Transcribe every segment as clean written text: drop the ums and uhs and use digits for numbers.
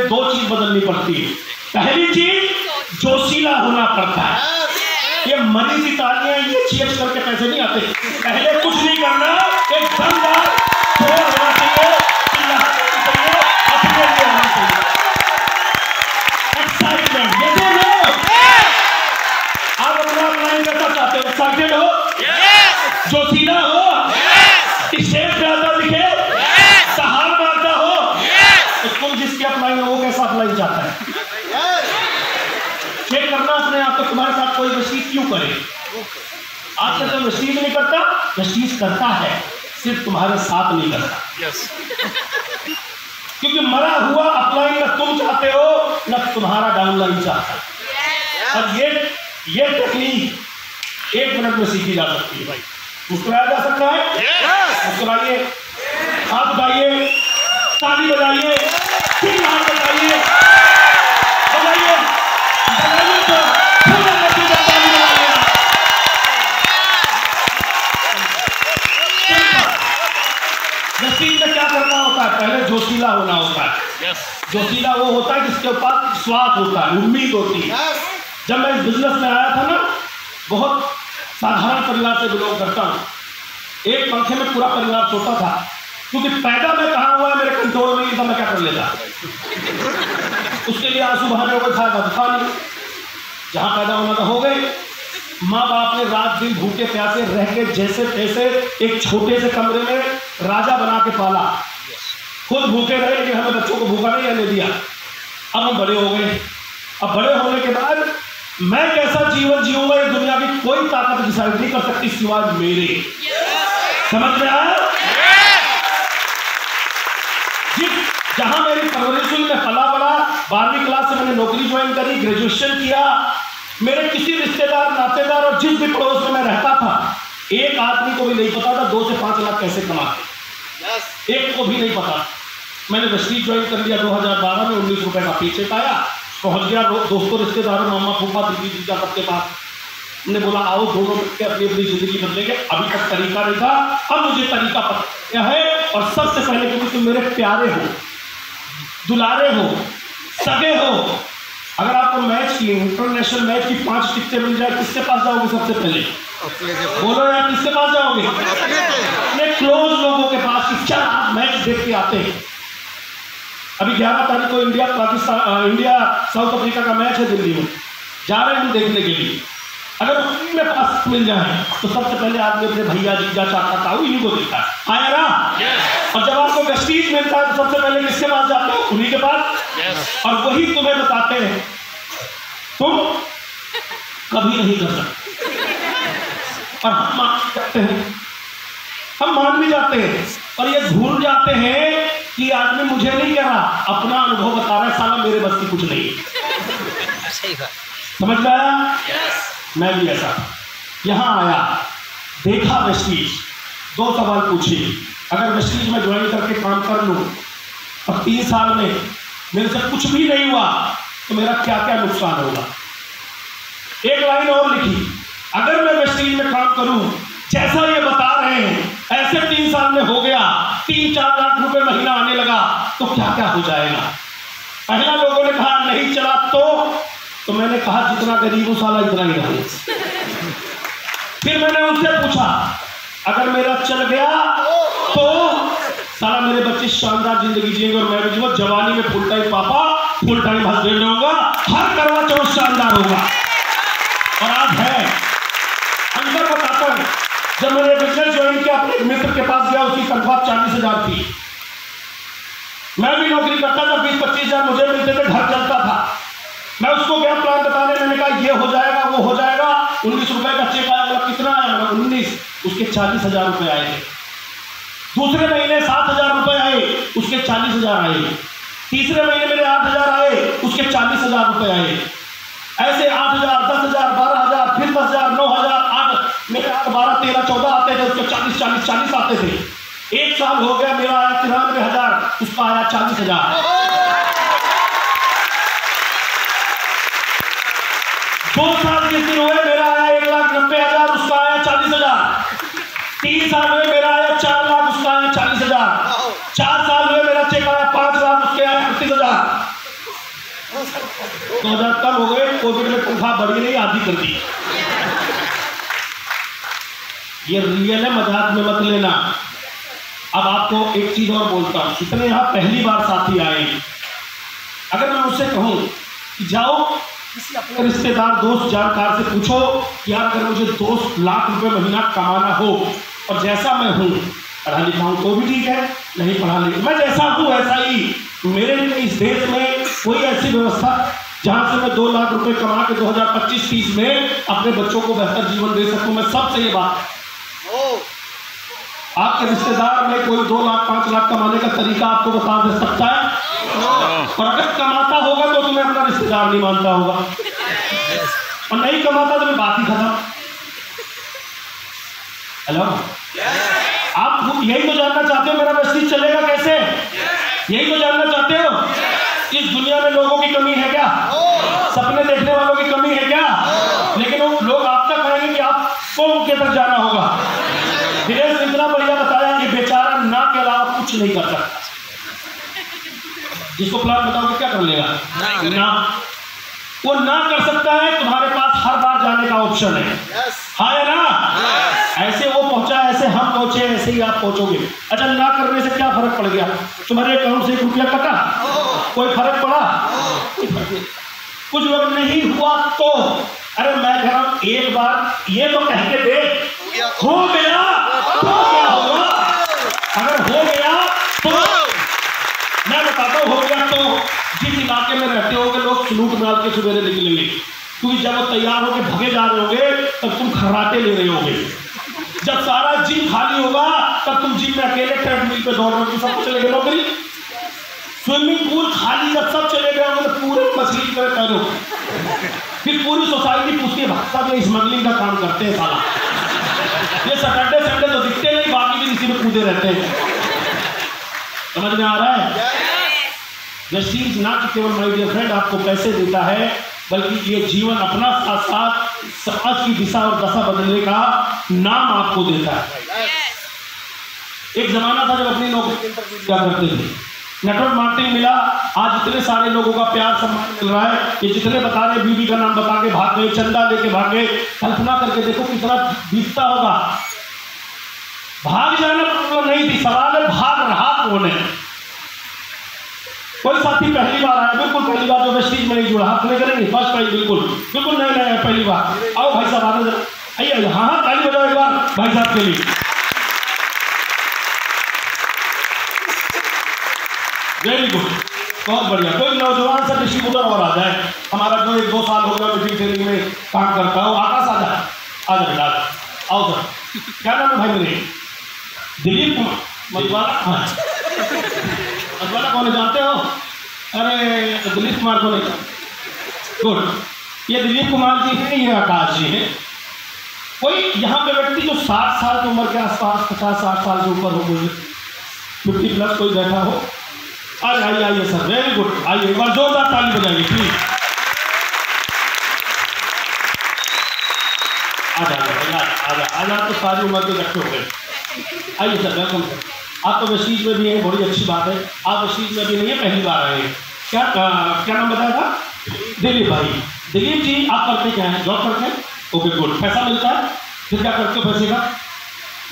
दो चीज बदलनी पड़ती है। पहली चीज जोशीला होना पड़ता है। ये मनी सी तालियां ये चीज करके पैसे नहीं आते। पहले कुछ नहीं करना, एक दमदार शोर होना चाहिए, चिल्लाना चाहिए, अपने लिए होना चाहिए एक्साइटमेंट। जैसे लोग आप अपना ऑनलाइन करना चाहते हो, एक्साइटेड हो, जोशीला हो, स्टेज पे आता दिखे, सहार मारता हो, तो तुम जिसके अपलाइन हो वो कैसा अपलाइन चाहता है? चेक करना अपने आप को, तुम्हारे साथ कोई मशीज क्यों करे? आपसे तो मशीज नहीं करता, मशीज करता है, सिर्फ तुम्हारे साथ नहीं करता। क्योंकि मरा हुआ अपलाइन न तुम चाहते हो न तुम्हारा डाउनलाइन चाहता है। और ये टेक्निक 1 मिनट में सीखी जा सकती है भाई। मुस्कुराया जा सकता है, मुस्कुराइए, हाथ उठाइए, ताली बजाइए, 3 हाथ बजाइए, बजाइए, बजाइए तो ताली बजाइए। नसीब में क्या करना होता है? पहले जोशीला होना होता है। जोशीला वो होता है जिसके ऊपर विश्वास होता है, उम्मीद होती है। जब मैं इस बिजनेस में आया था ना, बहुत साधारण परिवार से बिलोंग करता हूँ। एक पंखे में पूरा परिवार सोता था, क्योंकि पैदा में कहाँ हुआ है मेरे कंट्रोल में, मैं क्या कर लेता। उसके लिए आंसू बहाने हो गए, खाया था नहीं, जहाँ पैदा होना था हो गए। माँ बाप ने रात दिन भूखे प्यासे रह के जैसे तैसे एक छोटे से कमरे में राजा बना के पाला। खुद भूखे रहे लेकिन हमें बच्चों को भूखा नहीं रहने दिया। अब हम बड़े हो गए। अब बड़े होने के बाद मैं कैसा जीवन जीऊंगा ये दुनिया की कोई ताकत डिसाइड नहीं कर सकती सिवाय मेरे। समझ में आया? जहां मेरी परवरिश हुई, मैं पला बड़ा, 12वीं क्लास से मैंने नौकरी ज्वाइन करी, ग्रेजुएशन किया। मेरे किसी रिश्तेदार नातेदार और जिस भी पड़ोस में मैं रहता था, एक आदमी को भी नहीं पता था 2 से 5 लाख कैसे कमाते। एक को भी नहीं पता। मैंने वेस्टीज ज्वाइन कर लिया 2012 में, 19 रुपए का पीछे पाया, पहुंच गया दोस्तों रिश्तेदारों, मामा फूफा दीदी जीजा सबके पास। हमने बोला आओ दोनों मिलकर अपनी अपनी जिंदगी बदलेंगे। अभी तक तरीका नहीं था, अब मुझे तरीका पता है। और सबसे पहले क्योंकि तुम मेरे प्यारे हो, दुलारे हो, सगे हो, अगर आपको मैच की इंटरनेशनल मैच की 5 टिकटें मिल जाए, किसके पास जाओगे सबसे पहले? बोलो यार, किसके पास जाओगे? अपने क्लोज लोगों के पास कि क्या आप मैच देख के आते हैं। अभी 11 तारीख को इंडिया साउथ अफ्रीका का मैच है दिल्ली में, जा रहे हैं देखने के लिए। अगर उनके पास मिल जाए तो सबसे पहले आदमी अपने भैया जीजा चाचा ताऊ इन्हीं को देखता है, आया ना? और जब आपको वेस्टीज मिलता है तो सबसे पहले किसके पास जाते हो? उन्हीं के पास। और वही तुम्हें बताते हैं तुम कभी नहीं कर सकते। और हम मान सकते हैं, हम मान भी जाते हैं, और ये भूल जाते हैं कि आदमी मुझे नहीं कह रहा, अपना अनुभव बता रहा है, साला मेरे बस की कुछ नहीं। सही बात। समझ में आया? मैं भी ऐसा यहाँ आया, देखा वेस्टीज, 2 सवाल पूछे। अगर वेस्टीज में ज्वाइन करके काम कर लूँ और 3 साल में मेरे से कुछ भी नहीं हुआ तो मेरा क्या क्या नुकसान होगा। एक लाइन और लिखी, अगर मैं वेस्टीज में काम करूं जैसा ये बता रहे हैं, ऐसे 3 साल में हो गया, 3-4 लाख रुपए महीना आने लगा, तो क्या क्या हो जाएगा। पहला लोगों ने कहा नहीं चला तो मैंने कहा जितना गरीब हूं साला इतना ही रहे। फिर मैंने उनसे पूछा अगर मेरा चल गया तो साला मेरे बच्चे शानदार जिंदगी जिएंगे और मैं भी जीऊंगा, जवानी में फुल टाइम पापा, फुल टाइम हस्बैंड होगा, हर करवा चौथ शानदार होगा। और आज है, अंदर बताता हूं, जब मैंने बिजनेस ज्वाइन किया अपने मित्र के पास गया, उसकी तनख्वाह 40,000 थी। मैं भी नौकरी करता था, 20-25 हजार मुझे मिलते थे, घर चलता था। मैं उसको गया प्लान बताने, मैंने कहा ये हो जाएगा वो हो जाएगा। 19 रुपए का चेक आया, मतलब कितना आया? मतलब 19। उसके 40,000 रुपए आए थे। दूसरे महीने 7,000 रुपए आए, उसके 40,000 आए। तीसरे महीने मेरे 8,000 आए, उसके 40,000 रुपए आए। ऐसे 8,000, 10,000, 12,000, फिर 10,000, 9,000, 8, मेरे 8, 12, 13, 14 आते थे, उसके 40 आते थे। 1 साल हो गया, मेरा आया 93,000, उसका आया 40,000। 2 साल जिस दिन हुए मेरा आया 1,90,000, उसका आया 40,000। 3 साल हुए मेरा आया 4 लाख, उसका आया 40,000। 4 साल हुए मेरा चेक आया 5 लाख, उसके आया 38,000। 2000 कम हो गए, कोविड में तनख्वाह बढ़ी नहीं, आधी कर दी। ये रियल है, मजाक में मत लेना। अब आपको एक चीज और बोलता हूं, कितने यहाँ पहली बार साथी आए, अगर मैं उससे कहूं कि जाओ किसी अपने रिश्तेदार दोस्त जानकार से पूछो कि यार अगर मुझे 2 लाख रुपए महीना कमाना हो और जैसा मैं हूं, पढ़ा लिखा हूं तो भी ठीक है, नहीं पढ़ा लिखा, मैं जैसा हूं वैसा ही, मेरे लिए इस देश में कोई ऐसी व्यवस्था जहां से मैं 2 लाख रुपए कमा के 2025-30 में अपने बच्चों को बेहतर जीवन दे सकूं, मैं सबसे ये बात, आपके रिश्तेदार में कोई 2 लाख 5 लाख कमाने का तरीका आपको बता दे सकता है? और अगर कमाता होगा तो तुम्हें अपना रिश्तेदार नहीं मानता होगा, और नहीं कमाता तो बात ही खत्म। हेलो, आप यही तो जानना चाहते हो मेरा वेस्टीज चलेगा कैसे? यही तो जानना चाहते हो? इस दुनिया में लोगों की कमी है क्या? सपने देखने वालों की कमी है क्या? लेकिन वो लोग आपका कहेंगे कि आपको उनके तक जाना होगा। दिनेश ने इतना बढ़िया बताया कि बेचारा ना के अलावा कुछ नहीं कर सकता। जिसको प्लान बताओगे क्या कर लेगा? ना। वो ना कर सकता है, तुम्हारे पास हर बार जाने का ऑप्शन है। हाँ या ना? ऐसे वो पहुंचा, ऐसे हम पहुंचे, ऐसे ही आप पहुंचोगे। अच्छा, ना करने से क्या फर्क पड़ गया? तुम्हारे अकाउंट से 1 रुपया कटा, कोई फर्क पड़ा? कुछ लोग नहीं हुआ तो, अरे मैं कह रहा हूं एक बार ये तो कह के देख, हो गया तो क्या होगा? अगर हो गया तो मैं बताता हूं, हो गया तो जिस इलाके में रहते होगे लोग सलूट मार के सवेरे निकलेंगे, क्योंकि जब वो तैयार होकर भगे जा रहे होंगे तब तुम खर्राटे ले रहे होगे। जब सारा जिम खाली होगा तब तुम जिम में अकेले ट्रेडमिल पे दौड़ रहे हो, सब चले गए नौकरी। स्विमिंग पूल खाली जब सब चले गए होंगे तो पूरे मछली की तरह तैरो, फिर पूरी सोसाइटी पूछती है भाई साहब ये स्मगलिंग का काम करते हैं साला, ये सैटरडे संडे तो दिखते नहीं, बाकी भी इसी में कूदे रहते हैं। समझ में आ रहा है? वेस्टीज ना कि केवल माय डियर फ्रेंड आपको पैसे देता है, बल्कि ये जीवन अपना साथ साथ समाज की दिशा और दशा बदलने का नाम आपको देता है। एक जमाना था जब अपनी नौकरी के इंटरव्यू दिया करते थे, नेटवर्क मार्केटिंग मिला, आज इतने सारे लोगों का प्यार सम्मान मिल रहा है कि जितने बता रहे बीबी का नाम बता के भाग गए, चंदा लेके भाग गए। कल्पना करके देखो कितना बीतता होगा। भाग जाना प्रॉब्लम नहीं थी, सवाल है भाग रहा कौन है। कोई साथी पहली बार आया, बिल्कुल पहली बार जो वेस्टीज में नहीं जुड़ा, हाथ में करेंगे फर्स्ट टाइम, बिल्कुल बिल्कुल नए नए पहली बार। आओ भाई साहब आने जरा, आइए। हाँ हाँ ताली बजाओ एक बार भाई साहब के लिए। वेरी गुड, बहुत बढ़िया। कोई नौजवान सा डिस्ट्रीब्यूटर और आ जाए, हमारा जो 1-2 साल हो गया मीटिंग ट्रेनिंग में काम करता है, आकाश आ जाए, आ जाए, आओ सर। क्या नाम है भाई मेरे? दिलीप कुमार मधुबाला। हाँ मधुबाला कौन है जानते हो? अरे दिलीप कुमार को नहीं, गुड। ये दिलीप कुमार जी हैं, ये आकाश जी हैं। कोई यहाँ पे व्यक्ति जो 60 साल की उम्र के आसपास, 50-60 साल से ऊपर हो, कोई 50 प्लस कोई बैठा हो? अरे आइए आइए सर, वेरी गुड, आइए एक बार जोरदार ताली बजाइए प्लीज। आ तो सारी उम्र के इकट्ठे हो गए। आइए सर, वेलकम सर। आप तो वेस्टीज में भी हैं, बड़ी अच्छी बात है। आप वेस्टीज में भी नहीं है, पहली बार आए हैं। क्या नाम बताया था? दिलीप भाई। दिलीप जी आप करते क्या हैं? जॉब करते हैं? Okay good. पैसा मिलता है? फिर क्या करते हो पैसे का?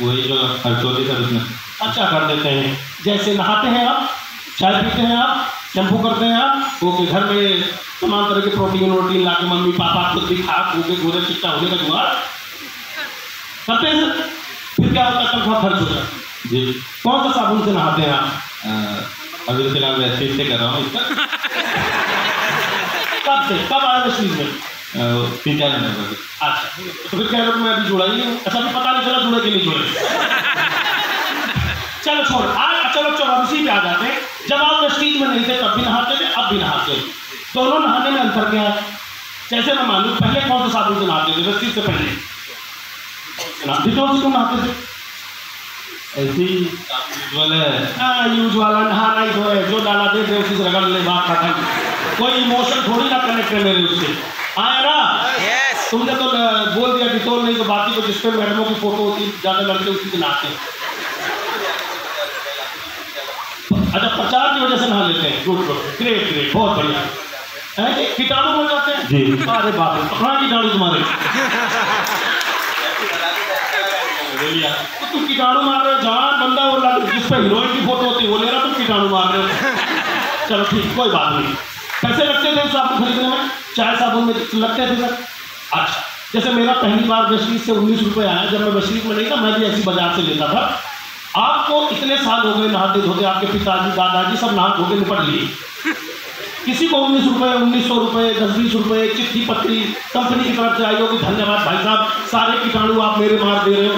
वही जो खर्च होती है उसमें। अच्छा कर देते हैं। जैसे नहाते हैं आप, चाय पीते हैं आप, शैम्पू करते हैं आप, ओके। घर में तमाम तरह के प्रोटीन ला के मम्मी पापा खुद भी खा के गोरे चिट्टा होने का जुगाड़ करते हैं। फिर क्या होता है? तनख्वाह खर्च हो जाता है जी। कौन सा साबुन से नहाते हैं आप? अभी फिलहाल वेस्टीज से कर रहा हूँ। कब से? कब आया वेस्टीज में? 3-4 महीने। अच्छा, तो फिर कह रहे हो मैं अभी जुड़ा ही नहीं हूँ। अच्छा, अभी पता नहीं चला जुड़े कि नहीं जुड़े। चलो छोड़, चलो इसी पे आ जाते हैं। जब आप वेस्टीज में नहीं थे तब भी नहाते थे, अब भी नहाते थे। दोनों नहाने में अंतर क्या है? जैसे मैं मालूम, पहले कौन सा साबुन से नहाते थे? वेस्टीज से पहले डिटॉल से नहाते थे? ऐसी यूज वाला नहाना ही तो है, जो डाला दे दे उसी से रगड़ ले, बात खत्म। कोई इमोशन थोड़ी ना कनेक्ट है मेरे उससे, आया ना? yes. तुमने तो बोल दिया डिटॉल नहीं, तो बाकी को जिसपे मैडमों की फोटो होती है ज्यादा लड़के उसी से नहाते हैं। अच्छा, प्रचार की वजह से नहा लेते हैं, गुड गुड, ग्रेट ग्रेट, बहुत बढ़िया। कीटाणु मर जाते हैं जी। अरे बाप रे, कहाँ कीटाणु तुम्हारे? तो तुम कीटाणु मार रहे हो, जवान बंदा वो जिस पर हीरोइन की फोटो होती है वो ले रहा, तुम कीटाणु मार रहे हो। चलो ठीक, कोई बात नहीं। पैसे लगते थे साबुन खरीदने में, चाय साबुन में लगते थे सर? अच्छा, जैसे मेरा पहली बार वेस्टीज से 19 रुपये आया, जब मैं वेस्टीज में नहीं था, मैं भी ऐसी बाजार से लेता था। आपको इतने साल हो गए नहाते धोते, आपके पिताजी दादाजी सब नहा धो के निपट लिए, किसी को 19 रुपये 1900 रुपये 10-20 रुपये चिट्ठी पत्री कंपनी की तरफ से आई होगी, धन्यवाद भाई साहब, सारे कीटाणु आप मेरे मार दे रहे हो।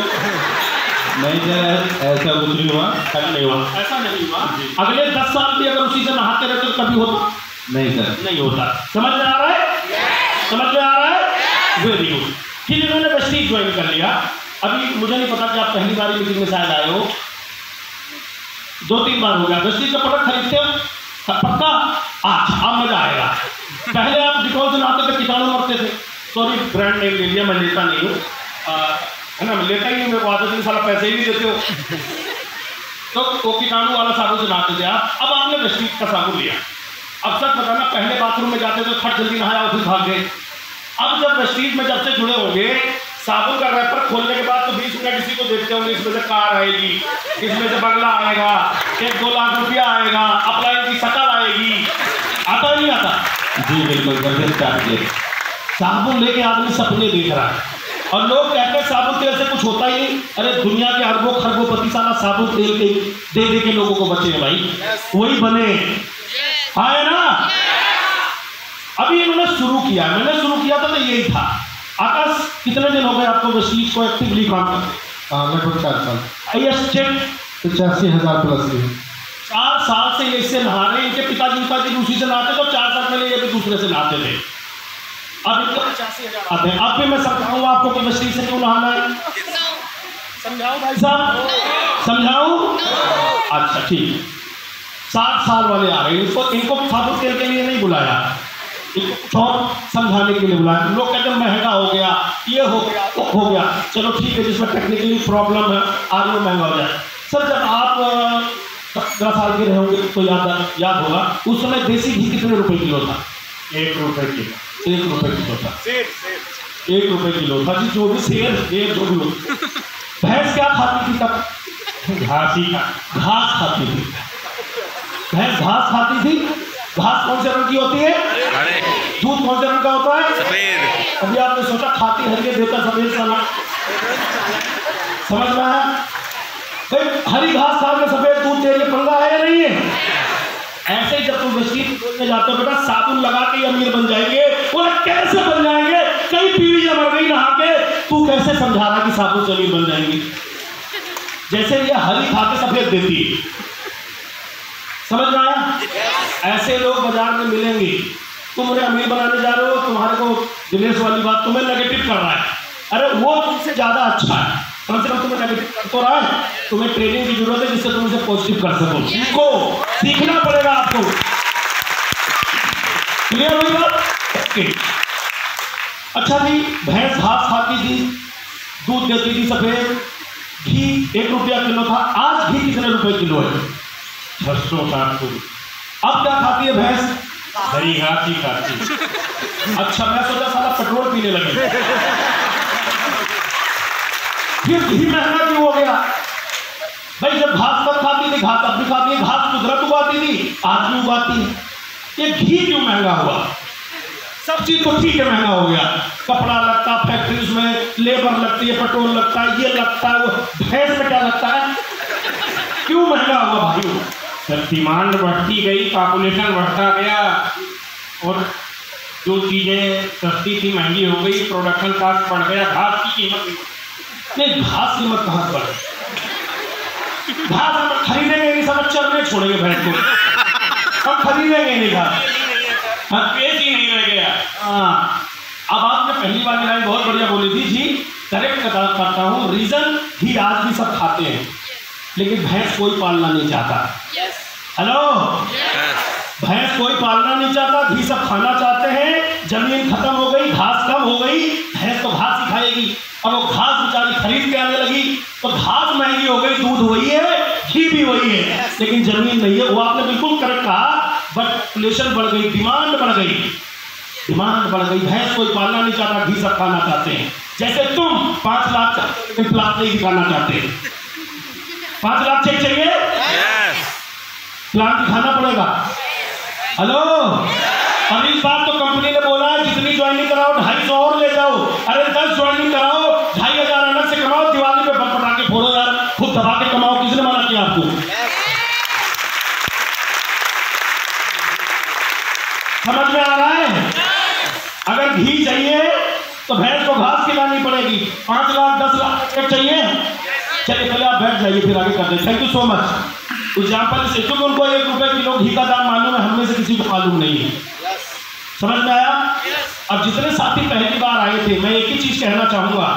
नहीं सर, ऐसा कुछ नहीं हुआ। नहीं हुआ, ऐसा नहीं हुआ। अगले 10 साल भी अगर उसी से नहाते रहते तो कभी होता? नहीं सर, नहीं होता। समझ में आ रहा है? समझ में आ रहा है? Very good. फिर इन्होंने वेस्टीज ज्वाइन कर लिया। अभी मुझे नहीं पता कि आप पहली बार मीटिंग में शायद आए हो, 2-3 बार हो गया। वेस्टीज का प्रोडक्ट खरीदते हो पक्का? अच्छा, अब मजा आएगा। पहले आप डिटॉल से नहाते थे, कीटाणु मरते थे। सॉरी, ब्रांड नेम ले लिया, मैं लेता नहीं हूँ, है ना, मैं लेता ही नहीं, मेरे को आदत नहीं, साला पैसे ही नहीं देते हो। तो वो कीटाणु वाला साबुन से नहाते थे आप। अब आपने वेस्टीज का साबुन लिया। अब सच बताना, पहले बाथरूम में जाते थे, फट जल्दी नहाया और फिर भाग गए। अब जब वेस्टीज में जब से जुड़े होंगे, साबुन का रैपर खोलने के बाद तो 20 मिनट किसी को देखते होंगे, इसमें से कार आएगी, इसमें से बंगला आएगा, 1-2 लाख रुपया आएगा, अपलाइन की शक्ल आएगी, आता नहीं आता? जी बिल्कुल सर। साबुन लेके आदमी सपने देख रहा है और लोग कहते हैं साबुन तेल से कुछ होता ही नहीं। अरे दुनिया के अरबों खरबों साला साबुन तेल के दे के लोगों को बचे हैं भाई, वही बने है ना। अभी इन्होंने शुरू किया, मैंने शुरू किया था तो यही था। आकाश, कितने दिन हो गए आपको वेस्टीज को एक्टिवली काम करते? लगभग 4 साल। आईएस चेक 85,000 प्लस की। 4 साल से ये इससे नहा रहे हैं। इनके पिताजी दूसरी से नहाते तो 4 साल पहले ये भी दूसरे से नहाते थे। अब इनको 85,000 आते हैं। अब भी मैं समझाऊँ आपको कि वेस्टीज से क्यों नहाना है? समझाऊँ भाई साहब, समझाऊँ? अच्छा ठीक। 60 साल वाले आ रहे हैं, इनको साबुन तेल के लिए नहीं बुलाया, इनको कुछ और समझाने के लिए बुलाया। लोग कहते हैं महंगा हो गया, ये हो गया, वो हो गया। चलो ठीक है, जिसमें टेक्निकली प्रॉब्लम है आज वो महंगा हो जाए। सर जब आप 17 साल के रहे होंगे तो याद होगा, उस समय देसी घी कितने रुपए किलो था? 1 रुपये किलो। 1 रुपये किलो था। 1 रुपये किलो था जी, जो भी शेर जो भी हो। भैंस क्या खाती थी तब? घास ही का घास खाती थी। भैंस घास खाती थी। घास कौन से रंग की होती है? दूध कौन से रंग का होता है? सफेद। अभी आपने सोचा खाती हरी देता सफेद साला, समझ में आया? भाई हरी घास खा के सफेद दूध दे रही, पंगा है या नहीं है? ऐसे ही जब तुम वेस्टीज में जाते हो, बेटा साबुन लगा के अमीर बन जाएंगे। बोला कैसे बन जाएंगे? कई पीढ़ियां मर गई नहा के, तू कैसे समझा रहा कि साबुन से अमीर बन जाएंगे? जैसे ये हरी खा के सफेद देती है, समझ में आया? ऐसे लोग बाजार में मिलेंगे। तुम उन्हें अमीर बनाने जा रहे हो, तुम्हारे को दिनेश वाली बात तुम्हें नेगेटिव कर रहा है। अरे वो तुमसे ज्यादा अच्छा है, कम से कम तुम्हें नेगेटिव कर तो रहा है। तुम्हें ट्रेनिंग की जरूरत है जिससे तुम उसे पॉजिटिव कर सको। सीखो, सीखना पड़ेगा आपको। क्लियर हुई बात? ओके। अच्छा जी, भैंस घास खाती थी, दूध देती थी सफेद, घी 1 रुपया किलो था। आज घी कितने रुपए किलो है? 600-700। अब क्या खाती है भैंस? दही घास ही खाती। अच्छा, मैं सोचा साला पेट्रोल पीने लगे। फिर घी महंगा क्यों हो गया? भाई जब घास तक खाती थी, घास अब भी खाती है, घास कुदरत उगाती थी, आज भी उगाती है। ये घी क्यों महंगा हुआ? सब चीज तो ठीक है, महंगा हो गया। कपड़ा लगता, फैक्ट्रीज में लेबर लगती है, पेट्रोल लगता है, ये लगता है, वो भैंस में क्या लगता है? क्यों महंगा हुआ भाई? सर डिमांड बढ़ती गई, पॉपुलेशन बढ़ता गया और जो चीज़ें सस्ती थी महंगी हो गई, प्रोडक्शन कॉस्ट बढ़ गया, घास की कीमत नहीं। घास कीमत कहाँ पर? घास हम खरीदेंगे नहीं, सब चरने छोड़ेंगे भैंस को, हम खरीदेंगे नहीं घास, पेश ही नहीं रह गया। हाँ। अब आपने पहली बार की लाइन बहुत बढ़िया बोली थी जी, करेक्ट करता हूँ। रीजन घी आज भी सब खाते हैं, लेकिन भैंस कोई पालना नहीं चाहता। हेलो, भैंस कोई पालना नहीं चाहता, घी सब खाना चाहते हैं। जमीन खत्म हो गई, घास कम हो गई, भैंस तो घास ही खाएगी। अब वो घास बेचारी खरीद के आने लगी तो घास महंगी हो गई, दूध वही है, घी भी वही है, लेकिन जमीन नहीं है। वो आपने बिल्कुल करेक्ट कहा, बट पॉपुलेशन बढ़ गई, डिमांड बढ़ गई। डिमांड बढ़ गई, भैंस कोई पालना नहीं चाहता, घी सब खाना चाहते हैं। जैसे तुम 5 लाख प्लाट नहीं दिखाना चाहते, 5 लाख चेक चाहिए, प्लाट दिखाना पड़ेगा। हेलो, अब इस बात तो कंपनी ने बोला है जितनी ज्वाइनिंग कराओ 250 और ले जाओ। अरे 10 ज्वाइनिंग कराओ, 2500 अलग से कमाओ, दिवाली पे बम पटाखे फोड़ो यार, खुद दबा के कमाओ। किसने मना किया आपको? समझ में आ रहा है? अगर घी चाहिए तो भैंस को घास खिलानी पड़ेगी। 5 लाख 10 लाख चेक चाहिए। चलिए पहले आप बैठ जाइए, फिर आगे करते हैं। Thank you so much. Example से, क्योंकि उनको 1 रुपए किलो घी का दाम मालूम है, हमें से किसी को मालूम नहीं है। समझ में आया? अब जितने साथी पहली बार आए थे, मैं एक ही चीज कहना चाहूंगा,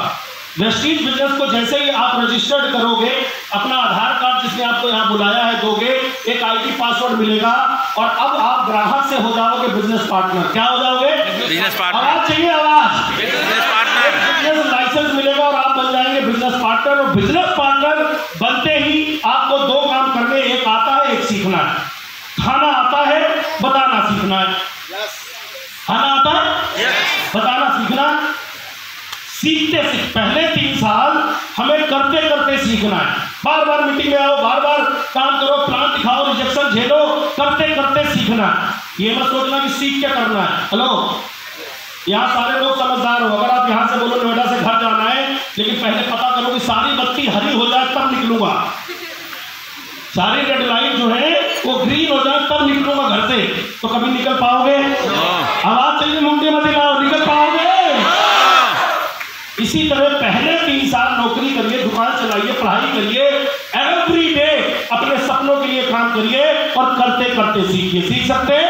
वेस्टीज बिजनेस को जैसे ही आप रजिस्टर्ड करोगे, अपना आधार कार्ड जिसने आपको यहाँ बुलाया है दोगे, एक आईडी पासवर्ड मिलेगा, और अब आप ग्राहक से हो जाओगे बिजनेस पार्टनर। क्या हो जाओगे? Business partner. आवाज चाहिए, आवाज। Business partner. बिजनेस लाइसेंस मिलेगा और आप बन जाएंगे बिजनेस पार्टनर। और बिजनेस पार्टनर बनते ही आपको 2 काम करने, एक आता है, एक सीखना है। खाना आता है, बताना सीखना है। खाना आता है, बताना सीखना। सीखते पहले 3 साल हमें करते करते सीखना है। बार बार मीटिंग में आओ, बार बार काम करो, प्लान दिखाओ, रिजेक्शन झेलो, करते करते सीखना है। ये मत सोचना कि सीख के करना है। हेलो, यहाँ सारे लोग समझदार हो। अगर आप यहाँ से बोलो नोएडा से घर जाना है, लेकिन पहले पता करो कि सारी बत्ती हरी हो जाए तब निकलूंगा, सारी रेड लाइट जो है वो ग्रीन हो जाए तब निकलूंगा घर से, तो कभी निकल पाओगे? आवाज चाहिए, मुंडी मत हिलाओ, निकल पाओगे? इसी तरह पहले 3 साल नौकरी करिए, दुकान चलाइए, पढ़ाई करिए, एवरी डे अपने सपनों के लिए काम करिए, और करते करते सीखिए। सीख सकते हैं?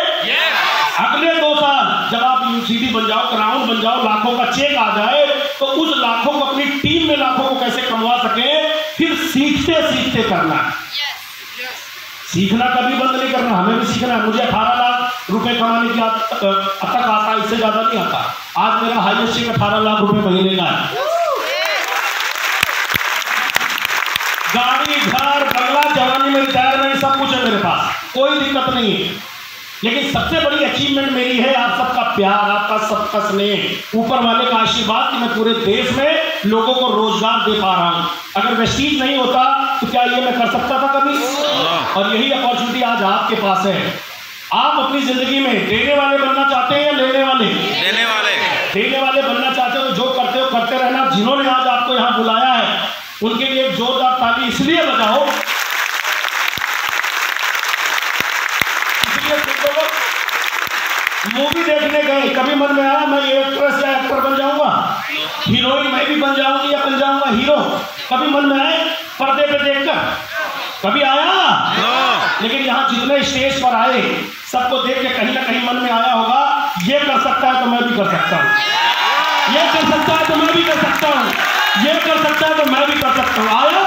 अगले 2 साल जब आप यूसीडी बन जाओ, क्राउन बन जाओ, लाखों का चेक आ जाए, तो उस लाखों को अपनी टीम में लाखों को कैसे कमवा सके, फिर सीखते सीखते करना। सीखना कभी बंद नहीं करना। हमें भी सीखना है। मुझे 18 लाख रुपए कमाने की तक आता, इससे ज्यादा नहीं आता। आज मेरा हाईएस्ट चेक 18 लाख रुपए महीने का है। गाड़ी, घर, बंगला, जवानी में रिटायरमेंट, सब कुछ है मेरे पास, कोई दिक्कत नहीं है। लेकिन सबसे बड़ी अचीवमेंट मेरी है आप सबका प्यार, आपका सबका स्नेह, ऊपर वाले का आशीर्वाद कि मैं पूरे देश में लोगों को रोजगार दे पा रहा हूं। अगर वेस्टीज नहीं होता तो क्या ये मैं कर सकता था कभी? और यही अपॉर्चुनिटी आज आपके पास है। आप अपनी जिंदगी में देने वाले बनना चाहते हैं या लेने वाले? देने वाले। देने वाले बनना चाहते हो तो जो करते हो करते रहना। जिन्होंने आज आपको यहाँ बुलाया है उनके लिए एक जोरदार ताली इसलिए बजाओ, मूवी देखने गए, कभी मन में आया मैं ये एक्ट्रेस या एक्टर बन जाऊंगा, हीरोइन मैं भी बन जाऊंगी या बन जाऊंगा हीरो? कभी मन में आए पर्दे पे देखकर? कभी आया? लेकिन यहाँ जितने स्टेज पर आए सबको देख के कहीं ना कहीं मन में आया होगा ये कर सकता है तो मैं भी कर सकता हूँ, ये कर सकता है तो मैं भी कर सकता हूँ, ये कर सकता है तो मैं भी कर सकता हूँ। आया?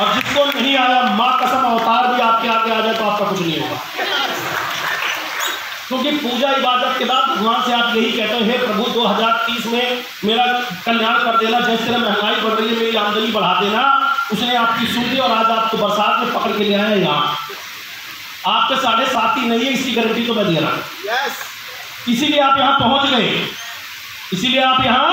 और जिसको नहीं आया, माँ कसम अवतार भी आपके आगे आ जाए तो आपका कुछ नहीं होगा। क्योंकि पूजा इबादत के बाद भगवान से आप यही कहते हैं, हे प्रभु 2030 में मेरा कल्याण कर देना, जिस तरह महंगाई बढ़ रही है मेरी आमदनी बढ़ा देना। उसने आपकी सुन ली और आज आपको बरसात में पकड़ के ले आया यहाँ। आपके 7.5 ही नहीं है, इसकी गारंटी तो मैं दे रहा हूँ। इसीलिए आप यहाँ पहुँच गए, इसीलिए आप यहाँ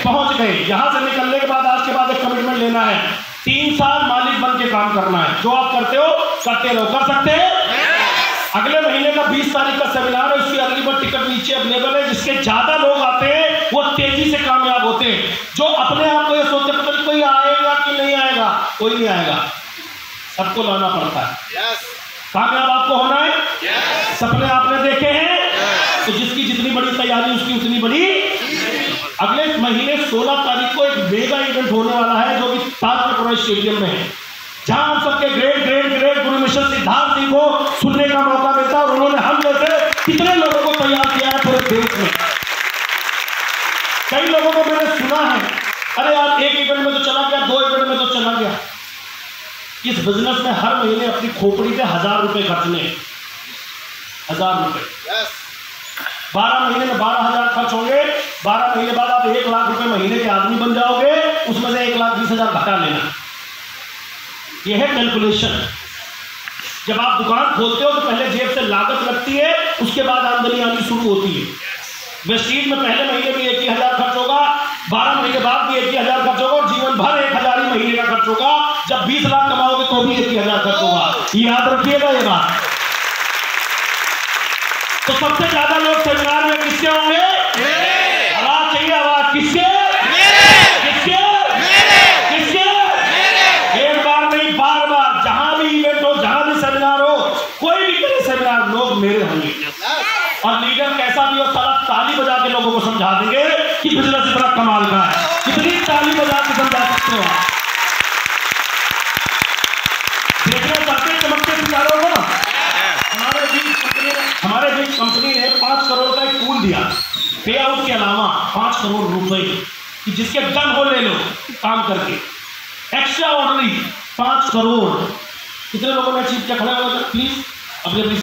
पहुँच गए। यहाँ से निकलने के बाद आज के बाद एक कमिटमेंट लेना है, 3 साल मालिक बन के काम करना है। जो आप करते हो करते रहो। कर सकते हैं? अगले महीने का 20 तारीख का सेमिनार है, उसकी अगली बार टिकट नीचे अवेलेबल है। जिसके ज्यादा लोग आते हैं वो तेजी से कामयाब होते हैं। जो अपने आप को ये सोचते पता नहीं कोई आएगा कि नहीं आएगा, कोई नहीं आएगा, सबको लाना पड़ता है। कामयाब आपको होना है। सपने आपने देखे हैं, तो जिसकी जितनी बड़ी तैयारी उसकी उतनी बड़ी। अगले महीने 16 तारीख को एक मेगा इवेंट होने वाला है जो कि ताजपुर स्टेडियम में है, जहां हम सबके ग्रेट ग्रेट ग्रेट गुरु मिशन सिद्धार्थ सिंह को सुनने का मौका मिलता है। और उन्होंने हम जैसे कितने लोगों को तैयार किया है पूरे देश में। कई लोगों को मैंने सुना है, अरे यार 1 इवेंट में तो चला गया, 2 इवेंट में तो चला गया। इस बिजनेस में हर महीने अपनी खोपड़ी पे 1000 रुपए खर्चने, 1000 रुपए। 12 महीने में 12,000 खर्च होंगे। 12 महीने बाद आप 1 लाख रुपए महीने के आदमी बन जाओगे, उसमें से 1,20,000 घटा लेना। यह है कैलकुलेशन। जब आप दुकान खोलते हो तो पहले जेब से लागत लगती है, उसके बाद आमदनी आनी शुरू होती है। वेस्टीज में पहले महीने में 1,000 खर्च होगा, 12 महीने बाद भी 1,000 खर्च होगा, और जीवन भर 1,000 ही महीने का खर्च होगा। जब 20 लाख कमाओगे तो भी 1,000 खर्च होगा। ये याद रखिएगा ये बात। तो सबसे ज्यादा लोग सेमिनार में किसके होंगे? आवाज चाहिए, आवाज किसके? किसके? किसके? एक बार नहीं, बार बार, जहां भी इवेंट हो, जहां भी सेमिनार हो, कोई भी करे सेमिनार, लोग मेरे होंगे। और लीडर कैसा भी हो, साला ताली बजा के लोगों को समझा देंगे कि बिजनेस इतना कमाल का है। कितनी ताली बजा के समझा सकते हो आप? देखना चाहते हैं चमकते सितारों को? हमारे बीच कंपनी ने 5 करोड़ का एक पूल दिया, पे आउट के अलावा 5 करोड़ रुपए, कि जिसके दम हो ले लो काम करके। Extra ordinary 5 crore. कितने लोगों ने चीज क्या खड़ा हुआ? प्लीज अपने